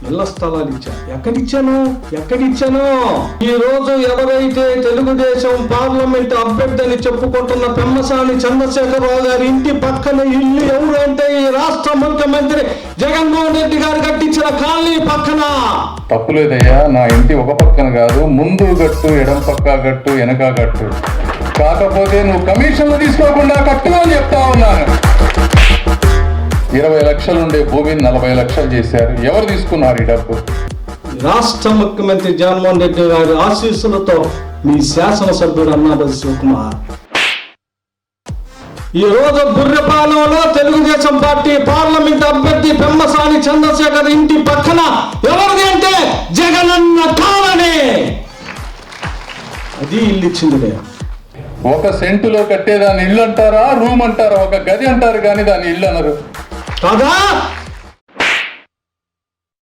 ఇళ్ల స్థలాలు ఇచ్చాను. ఎక్కడిచ్చాను? ఈ రోజు ఎవరైతే తెలుగుదేశం పార్లమెంట్ అభ్యర్థి అని చెప్పుకుంటున్న పెమ్మసాని చంద్రశేఖరరావు గారి ఇంటి పక్కన ఇల్లు ఎవరంటే ఈ రాష్ట్ర ముఖ్యమంత్రి జగన్మోహన్ రెడ్డి గారు కట్టించిన కాలనీ పక్కన. తప్పులేదయ్యా, నా ఇంటి ఒక పక్కన కాదు, ముందు గట్టు, ఎడం పక్క గట్టు, వెనక గట్టు. కాకపోతే నువ్వు కమిషన్లు తీసుకోకుండా కట్టు అని చెప్తా ఉన్నాను. 20 లక్షలుండే భూమిని 40 లక్షలు చేశారు. ఎవరు తీసుకున్నారు ఈ డబ్బు? రాష్ట్ర ముఖ్యమంత్రి జగన్మోహన్ రెడ్డి గారి ఆశీస్సులతో మీ శాసనసభ్యుడు అన్నాబల్లి శివకుమార్ ఈ రోజు గుర్రెపాలెంలో తెలుగుదేశం పార్టీ పార్లమెంట్ అభ్యర్థి పెమ్మసాని చంద్రశేఖర్ ఇంటి పక్కన ఎవరిది అంటే జగనన్న కాలనీ. అది ఇల్లు ఇచ్చింది. ఒక సెంటులో కట్టేదాన్ని ఇల్లు అంటారా, రూమ్ అంటారా? ఒక గది అంటారు కానీ దాన్ని ఇల్లు అనరు కాదా?